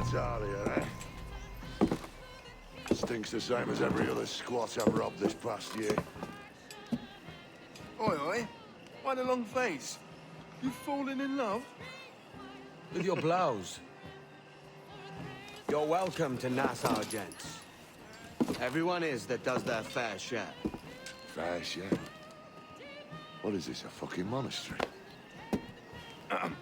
Observatory, eh? Stinks the same as every other squat I've robbed this past year. Oi, oi. Why the long face? You fallen in love? With your blouse. You're welcome to Nassau, gents. Everyone is that does their fair share. Fair share? What is this, a fucking monastery?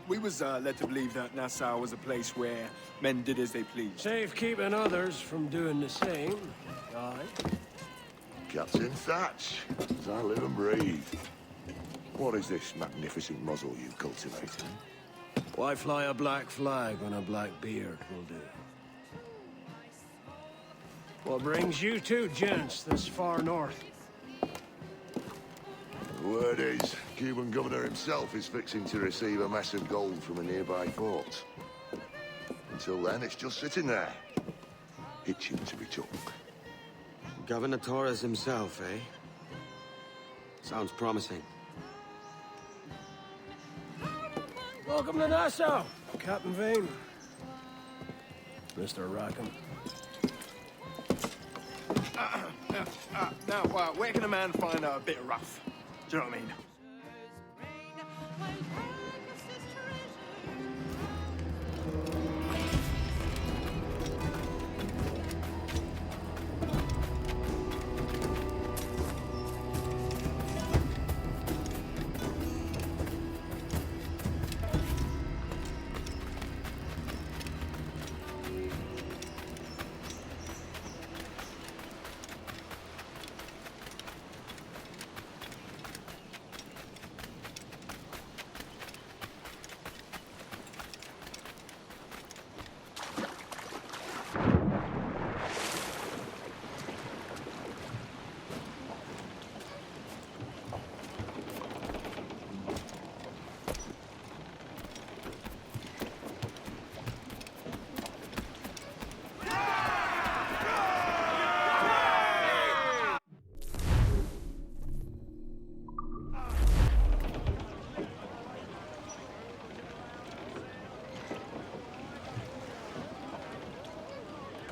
We was led to believe that Nassau was a place where men did as they pleased. Safe keeping others from doing the same. Aye. Captain Thatch, as I live and breathe. What is this magnificent muzzle you've cultivated? Why fly a black flag when a black beard will do? What brings you two gents this far north? The word is, Cuban governor himself is fixing to receive a mess of gold from a nearby fort. Until then, it's just sitting there, itching to be took. Governor Torres himself, eh? Sounds promising. Welcome to Nassau, Captain Vane. Mr. Rackham. Now, where can a man find a bit rough? Do you know what I mean?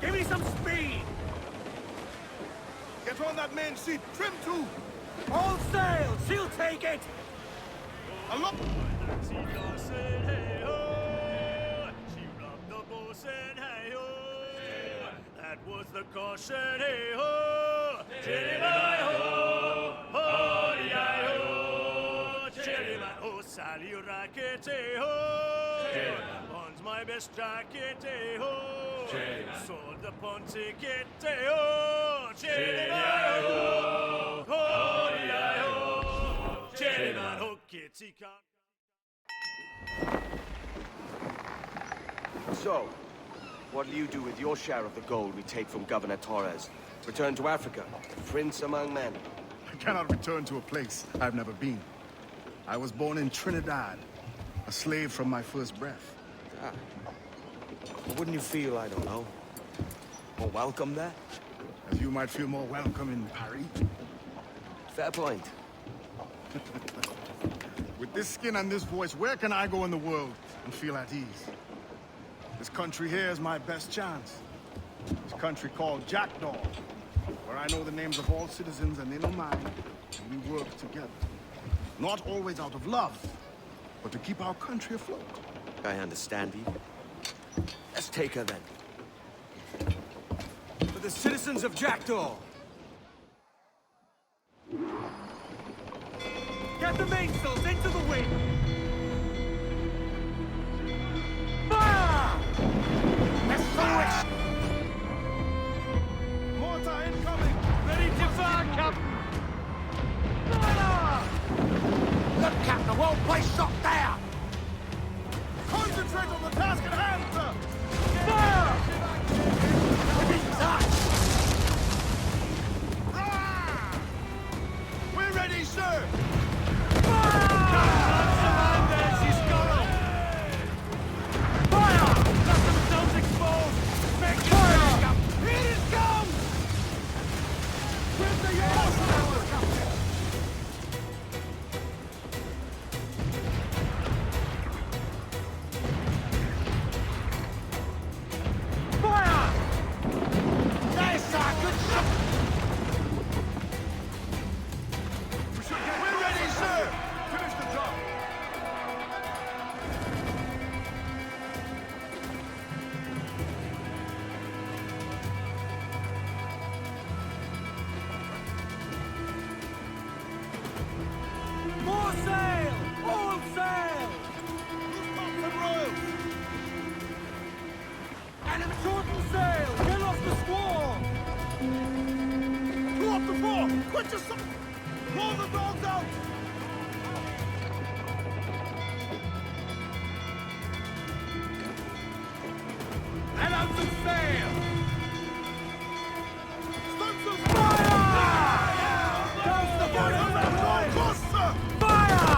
Give me some speed! Get on that main seat, trim to! All sail! She'll take it! A lot! She said, hey ho! She robbed the bosun, hey ho! That was the caution, hey ho! Chitty my ho! Ho di ho! Chitty my ho! Sally racket, hey ho! Owns my best jacket, hey ho! Sold the pawn ticket, hey ho! Chitty my ho! Ho di ho! Chitty my ho! Kitty cat. So, what'll you do with your share of the gold we take from Governor Torres? Return to Africa, prince among men. I cannot return to a place I've never been. I was born in Trinidad, a slave from my first breath. Ah. Well, wouldn't you feel, I don't know, more welcome there? As you might feel more welcome in Paris. Fair point. With this skin and this voice, where can I go in the world and feel at ease? This country here is my best chance. This country called Jackdaw, where I know the names of all citizens and they know mine, and we work together. Not always out of love, but to keep our country afloat. I understand you. Let's take her then. For the citizens of Jackdaw! Get the mainsails into the wind! Fire! Let's fire! Mortar incoming! Ready to fire, Captain! Fire! Look, Captain, I won't place shot there! Concentrate on the task at hand, sir! Fire! We're ready, sir! Fire! Stunsails sail! Stunsails fire! Douse the fire! Fire!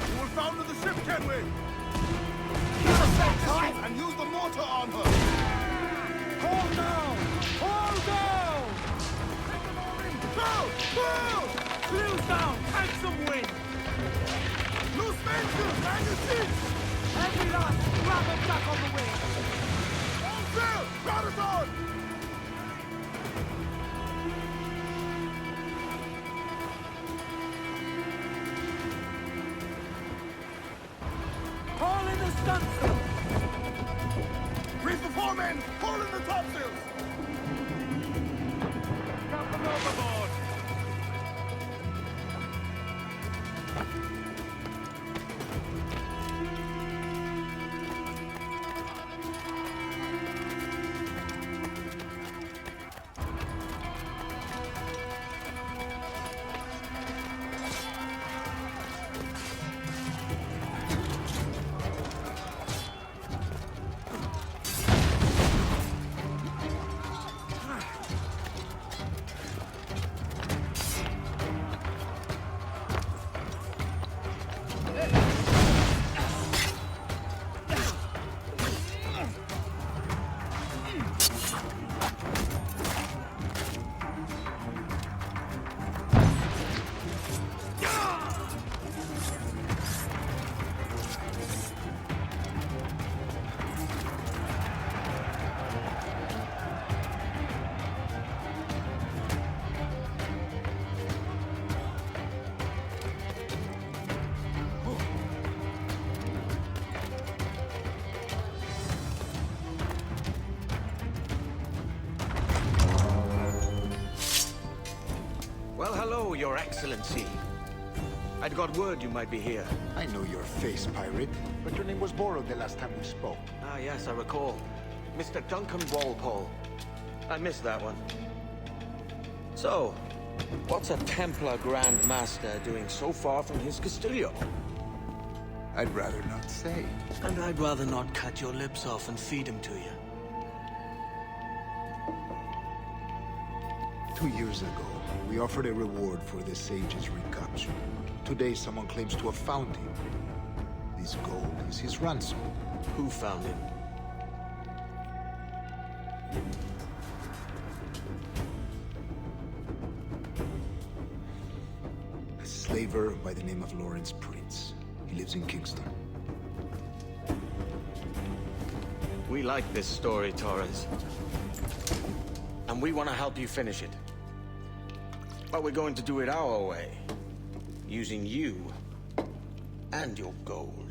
You will founder the ship, Kenway! Keep the sail tight and use the mortar on her! Hold down! Hold down! Bow! Bow! Clews down! Take some wind! Loose mainsails! Man your seats! Every last grab them back on the wing! All sail! Crowd us on! Haul in the stunsail! Brief the foremen! Haul in the topsails! Drop them overboard! Well, hello, Your Excellency. I'd got word you might be here. I know your face, pirate, but your name was borrowed the last time we spoke. Ah, yes, I recall. Mr. Duncan Walpole. I missed that one. So, what's a Templar Grand Master doing so far from his Castillo? I'd rather not say. And I'd rather not cut your lips off and feed him to you. 2 years ago, we offered a reward for the sage's recapture. Today, someone claims to have found him. This gold is his ransom. Who found him? A slaver by the name of Lawrence Prince. He lives in Kingston. We like this story, Torres. And we want to help you finish it. But we're going to do it our way. Using you and your gold.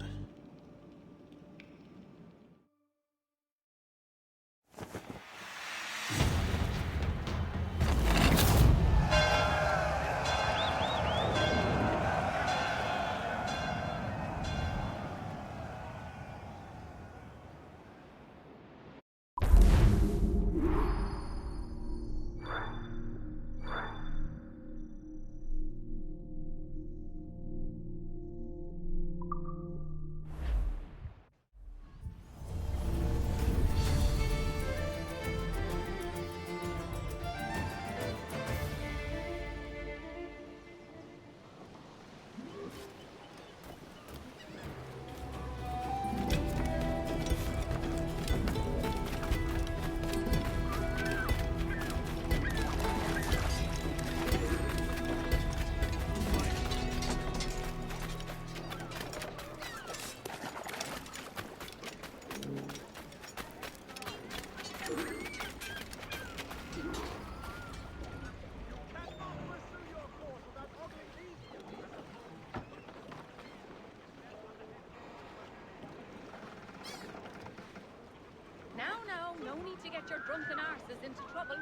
No need to get your drunken arses into trouble.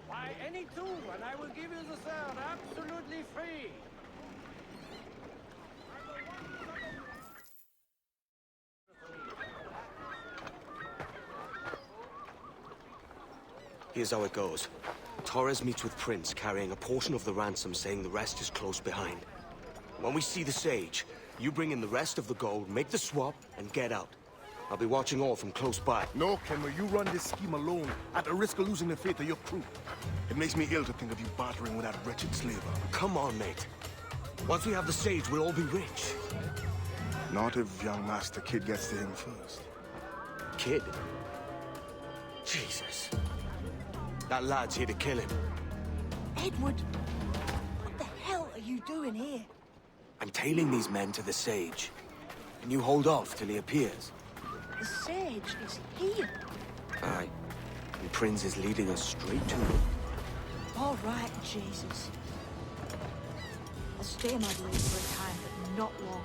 Buy any two, and I will give you the third absolutely free. Here's how it goes. Torres meets with Prince, carrying a portion of the ransom, saying the rest is close behind. When we see the Sage, you bring in the rest of the gold, make the swap, and get out. I'll be watching all from close by. No, Kenway, you run this scheme alone, at the risk of losing the faith of your crew. It makes me ill to think of you bartering with that wretched slaver. Come on, mate. Once we have the Sage, we'll all be rich. Not if young Master Kid gets to him first. Kid? Jesus. That lad's here to kill him. Edward, what the hell are you doing here? I'm tailing these men to the Sage. Can you hold off till he appears? The Sage is here. Aye. And Prince is leading us straight to him. All right, Jesus. I'll stay my blade for a time, but not long.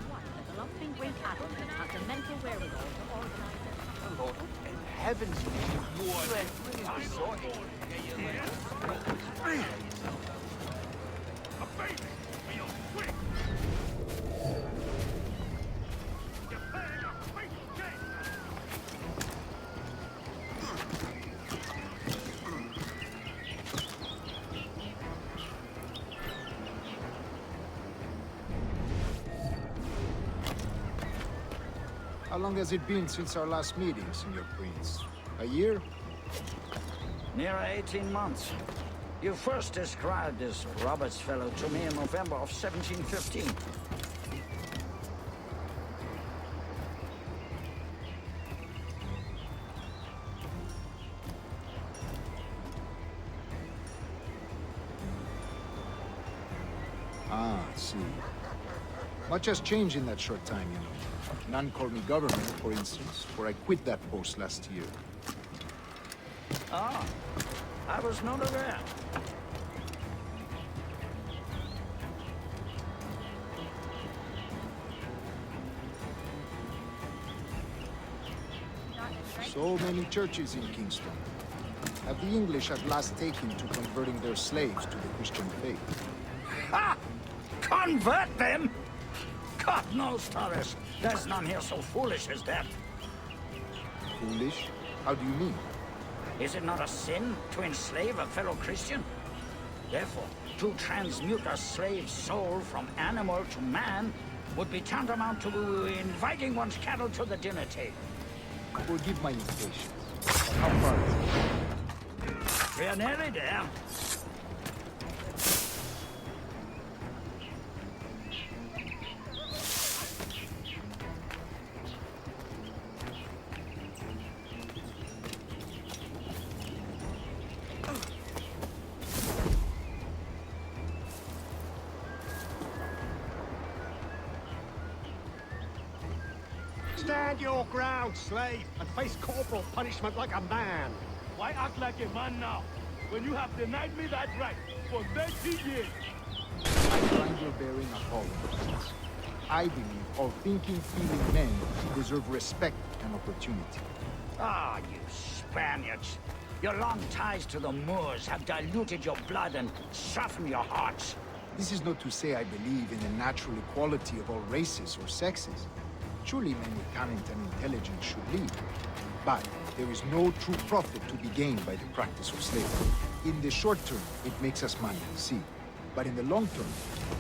What, the developing Greek adult that has the mental wherewithal to organize it? Lord, in heaven's name, you are sorry. A baby! Real quick! You're playing a fatal game! How long has it been since our last meeting, Senior Prince? A year? Near 18 months. You first described this Roberts fellow to me in November of 1715. Ah, I see. Much has changed in that short time, you know. None call me governor, for instance, for I quit that post last year. Ah, I was not aware. So many churches in Kingston. Have the English at last taken to converting their slaves to the Christian faith? Ha! Convert them? God knows, Torres. There's none here so foolish as that. Foolish? How do you mean? Is it not a sin to enslave a fellow Christian? Therefore, to transmute a slave's soul from animal to man would be tantamount to inviting one's cattle to the dinner table. Forgive my impatience. But how far is it? We're nearly there. Stand your ground, slave, and face corporal punishment like a man. Why act like a man now, when you have denied me that right for 30 years? I find your bearing appalling. I believe all thinking, feeling men deserve respect and opportunity. Ah, you Spaniards. Your long ties to the Moors have diluted your blood and softened your hearts. This is not to say I believe in the natural equality of all races or sexes. Surely men with talent and intelligence should lead. But there is no true profit to be gained by the practice of slavery. In the short term, it makes us money, see. But in the long term,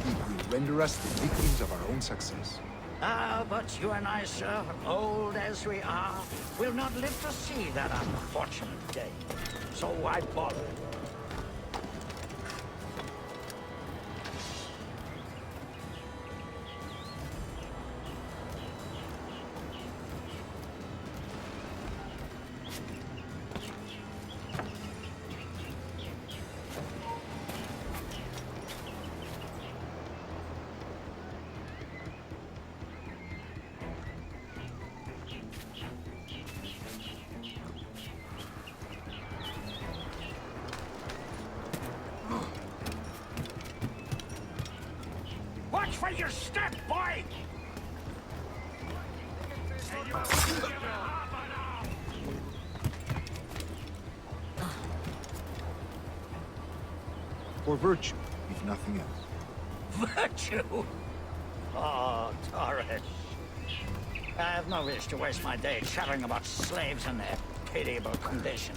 it will render us the victims of our own success. Ah, but you and I, sir, old as we are, will not live to see that unfortunate day. So why bother? Watch for your step, boy! For virtue, if nothing else. Virtue? Oh, Torres. I have no wish to waste my day chattering about slaves and their pitiable condition.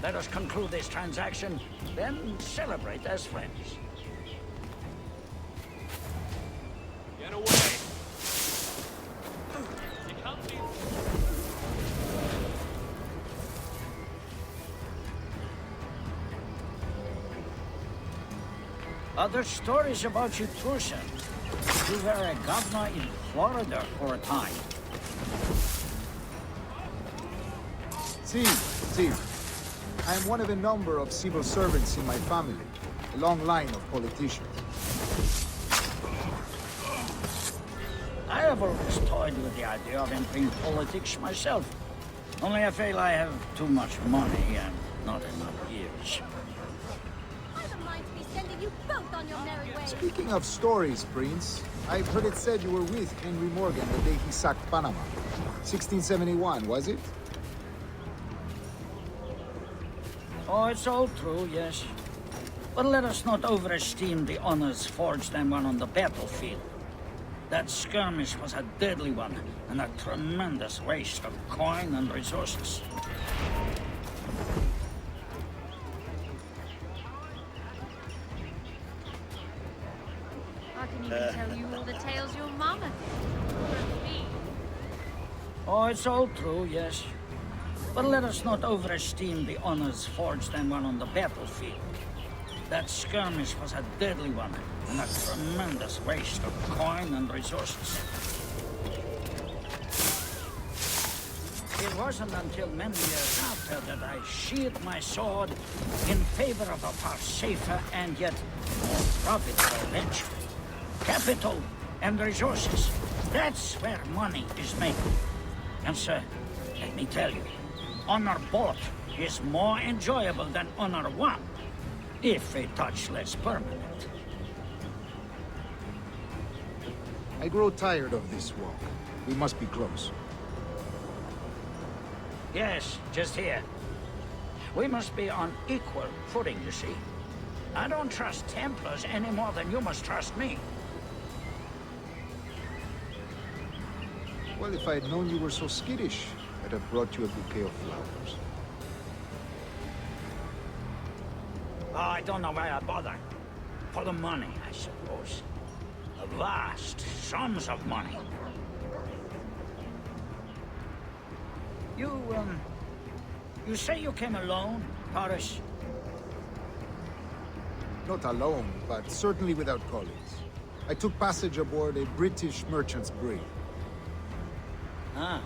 Let us conclude this transaction, then celebrate as friends. Get away! Other stories about you, Trusa. You were a governor in Florida for a time. See. I am one of a number of civil servants in my family. A long line of politicians. I have always toyed with the idea of entering politics myself. Only I feel I have too much money and not enough years. I don't mind me sending you both on your merry way. Speaking of stories, Prince, I've heard it said you were with Henry Morgan the day he sacked Panama. 1671, was it? Oh, it's all true, yes. But let us not overesteem the honors forged and won on the battlefield. That skirmish was a deadly one, and a tremendous waste of coin and resources. I can even tell you all the tales your mama did. Me. Oh, it's all true, yes. But let us not overesteem the honors forged and won on the battlefield. That skirmish was a deadly one, and a tremendous waste of coin and resources. It wasn't until many years after that I sheathed my sword in favor of a far safer and yet more profitable venture. Capital and resources. That's where money is made. And sir, let me tell you, honor bought is more enjoyable than honor won, if a touch less permanent. I grow tired of this walk. We must be close. Yes, just here. We must be on equal footing, you see. I don't trust Templars any more than you must trust me. Well, if I had known you were so skittish, I'd have brought you a bouquet of flowers. Oh, I don't know why I bother. For the money, I suppose. The vast sums of money. You say you came alone, Paris? Not alone, but certainly without colleagues. I took passage aboard a British merchant's brig. Ah.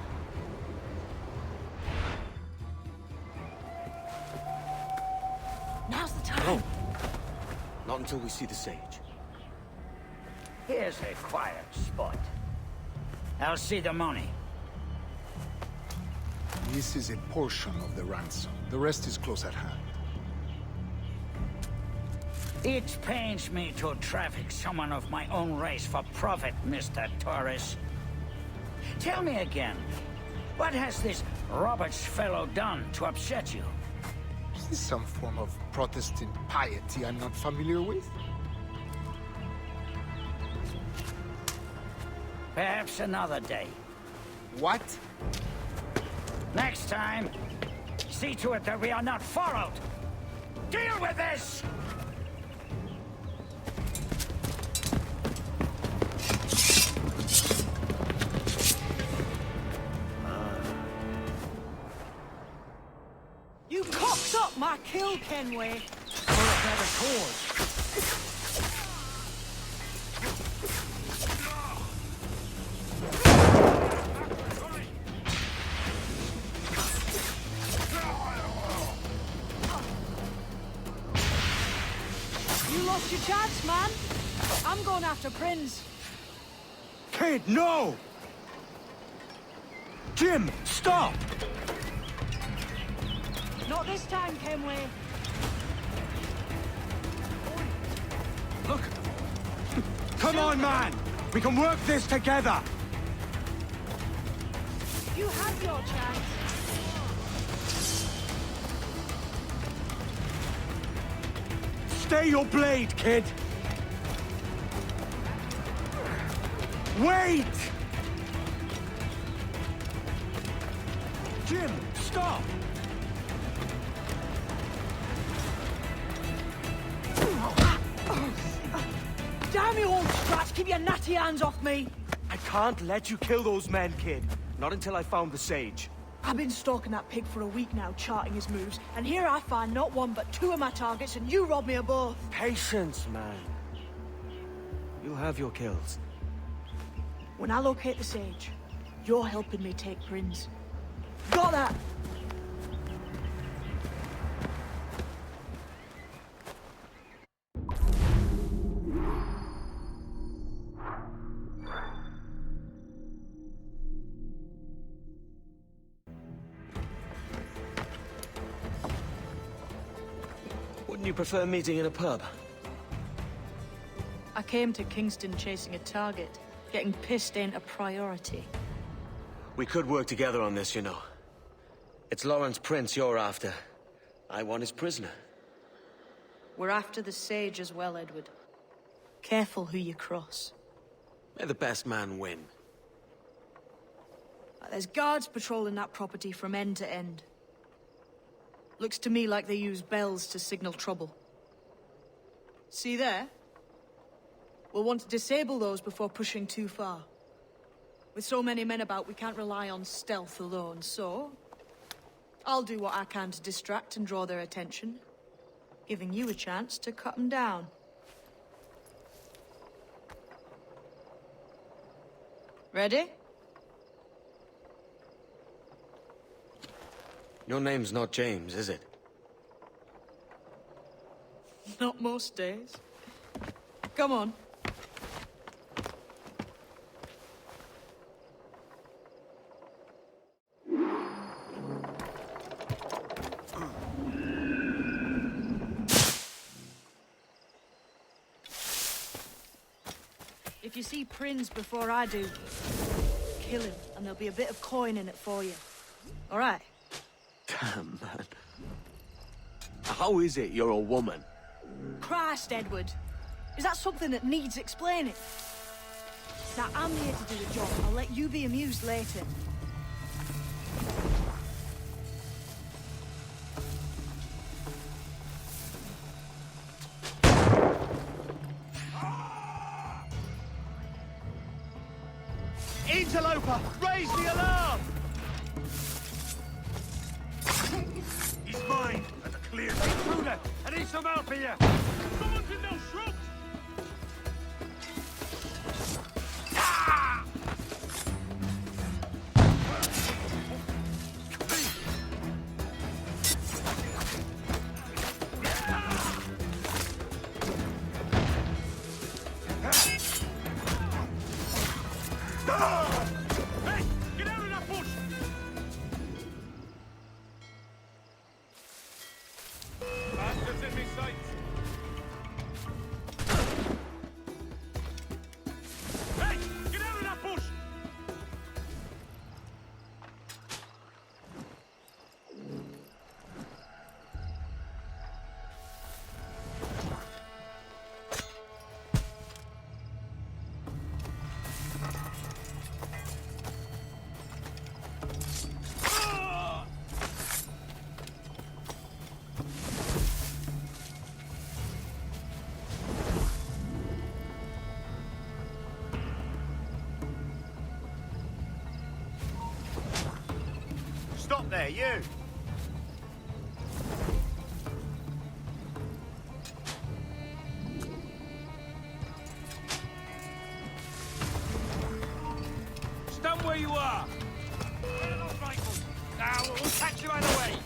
Now's the time. Not until we see the sage. Here's a quiet spot. I'll see the money. This is a portion of the ransom. The rest is close at hand. It pains me to traffic someone of my own race for profit, Mr. Torres. Tell me again, what has this Roberts fellow done to upset you? Is this some form of Protestant piety I'm not familiar with? Perhaps another day. What? Next time, see to it that we are not followed. Deal with this! You cocked up my kill, Kenway. For a better cause. You lost your chance, man. I'm going after Prince. Kid, no! Jim, stop! Not this time, Kenway. Look! Come on, man! We can work this together! You had your chance. Stay your blade, kid! Wait! Jim, stop! Rats, keep your natty hands off me! I can't let you kill those men, kid. Not until I found the sage. I've been stalking that pig for a week now, charting his moves, and here I find not one but two of my targets, and you rob me of both. Patience, man. You'll have your kills. When I locate the sage, you're helping me take Prince. Got that? Wouldn't you prefer meeting in a pub? I came to Kingston chasing a target. Getting pissed ain't a priority. We could work together on this, you know. It's Lawrence Prince you're after. I want his prisoner. We're after the sage as well, Edward. Careful who you cross. May the best man win. There's guards patrolling that property from end to end. Looks to me like they use bells to signal trouble. See there? We'll want to disable those before pushing too far. With so many men about, we can't rely on stealth alone, so... I'll do what I can to distract and draw their attention, giving you a chance to cut them down. Ready? Your name's not James, is it? Not most days. Come on. If you see Prince before I do, kill him, and there'll be a bit of coin in it for you. All right? Damn, man. How is it you're a woman? Christ, Edward. Is that something that needs explaining? Now, I'm here to do the job. I'll let you be amused later. Interloper, raise the alarm! He's mine. That's a clear intruder. I need some help here. Someone's in those shrubs. Hey, get out of that bush! Bastards in me sights. Hey, get out of that bush! Stop there, you! Stand where you are! Where are those rifles? Now, we'll catch you either way!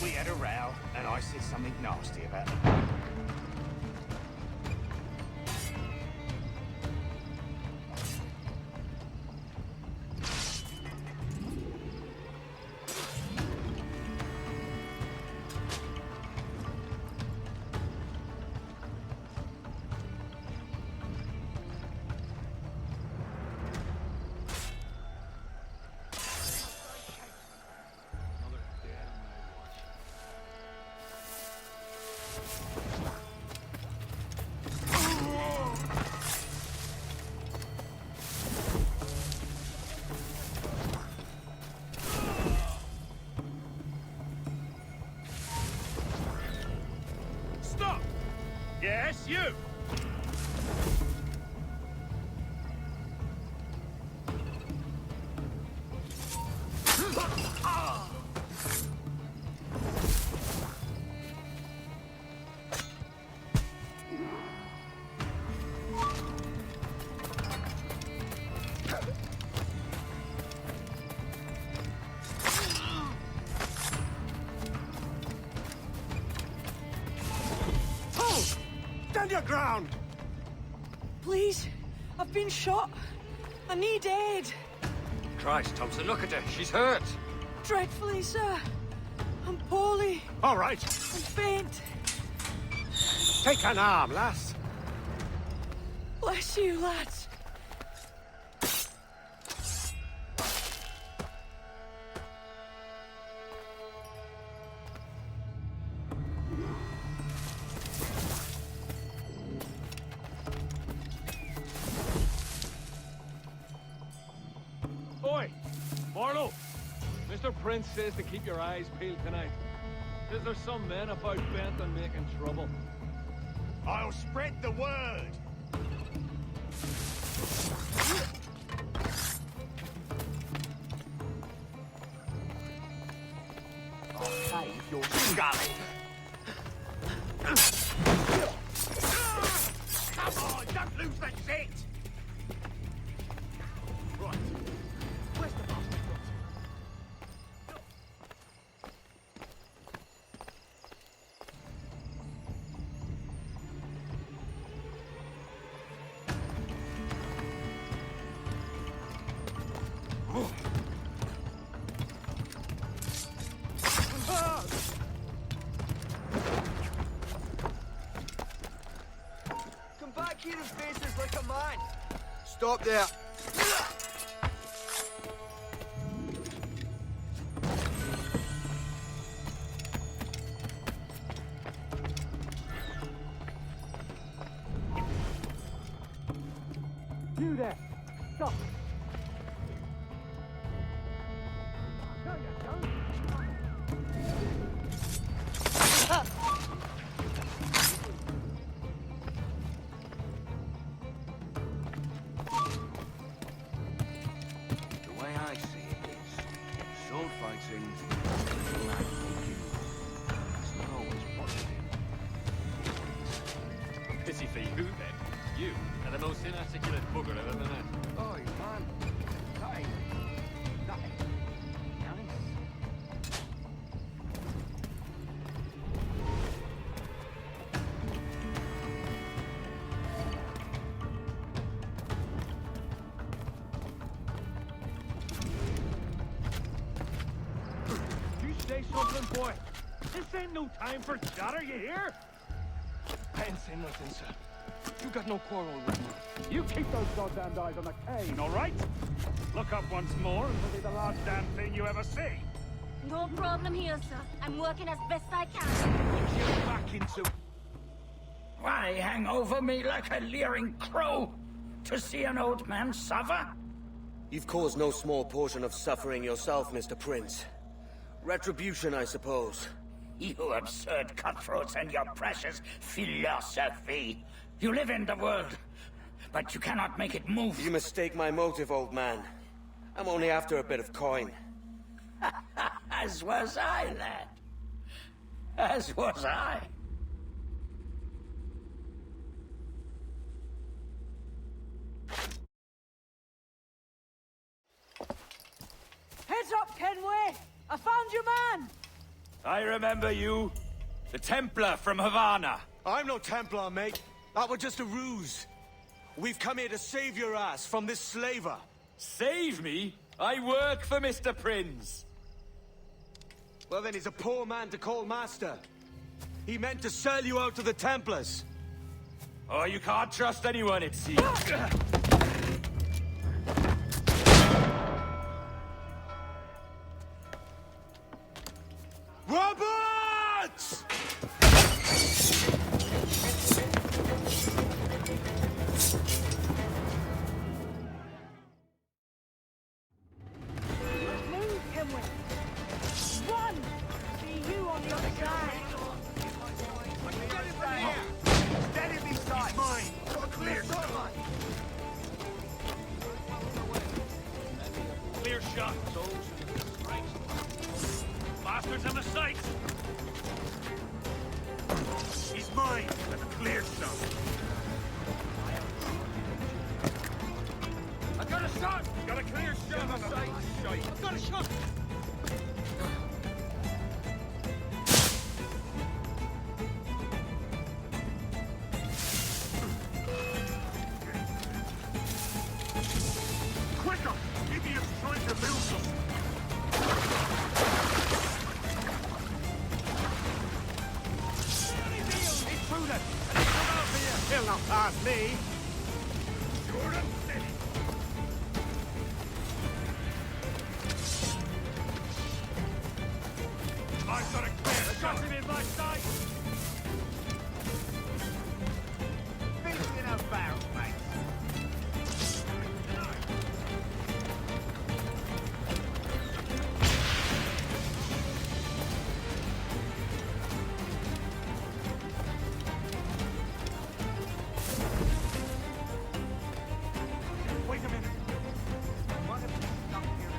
We had a row, and I said something nasty about it. Yes, you! Stand your ground! Please, I've been shot. I need aid. Christ, Thompson, look at her. She's hurt. Dreadfully, sir. I'm poorly. All right. I'm faint. Take an arm, lass. Bless you, lads. Oi! Barlow! Mr. Prince says to keep your eyes peeled tonight. Says there's some men about bent on making trouble. I'll spread the word! Okay, you're scully. Come on, don't lose the shit! Right. Where's the bastard got? Come back here and face us like a man. Stop there. You there. Stop. The way I see it is, sword fighting is like walking. It's not always positive. Pity for you, then. You are the most inarticulate bugger I've ever met. Oi, man. Nothing. Nothing. You say something, boy. This ain't no time for chatter, you hear? I ain't saying nothing, sir. You got no quarrel with me. You keep those goddamned eyes on the cane, all right? Look up once more, and it'll be the last damn thing you ever see. No problem here, sir. I'm working as best I can. Get back into... Why hang over me like a leering crow? To see an old man suffer? You've caused no small portion of suffering yourself, Mr. Prince. Retribution, I suppose. You absurd cutthroats and your precious philosophy. You live in the world, but you cannot make it move. You mistake my motive, old man. I'm only after a bit of coin. As was I, lad. As was I. Heads up, Kenway! I found your man! I remember you. The Templar from Havana. I'm no Templar, mate. That was just a ruse. We've come here to save your ass from this slaver. Save me? I work for Mr. Prince. Well, then he's a poor man to call master. He meant to sell you out to the Templars. Oh, you can't trust anyone, it seems. Roberts! Move, Kenway. Run! See you on the other side. Steady me, side. Mine. Got a clear shot. Clear shot. Bastards have a sight. He's mine. Got a clear shot. I got a shot. Got a clear shot on sight. I've got a shot. Quicker! Idiots trying to build something. Intruder! Come out here! He'll not pass me! Jordan, steady. I've got a clear shot him in my sight. Thinking about, mate. Wait a minute. What if we stop here?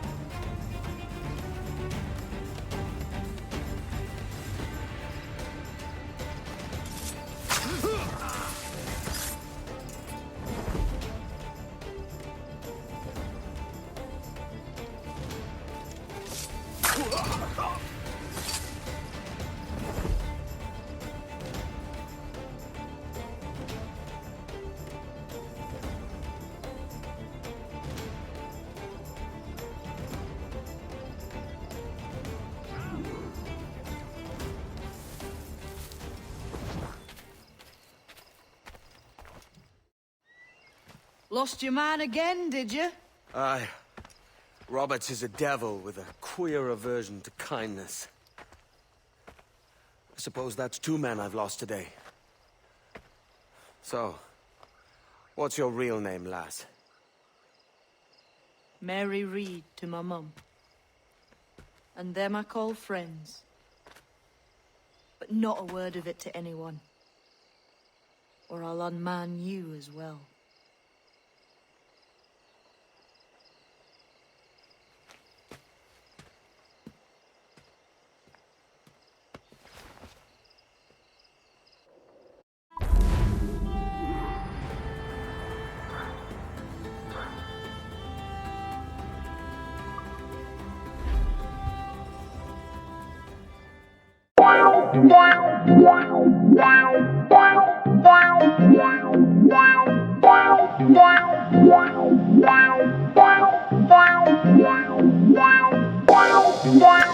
Lost your man again, did you? Aye. Roberts is a devil with a queer aversion to kindness. I suppose that's 2 men I've lost today. So, what's your real name, lass? Mary Reed to my mum. And them I call friends. But not a word of it to anyone. Or I'll unman you as well. Yeah.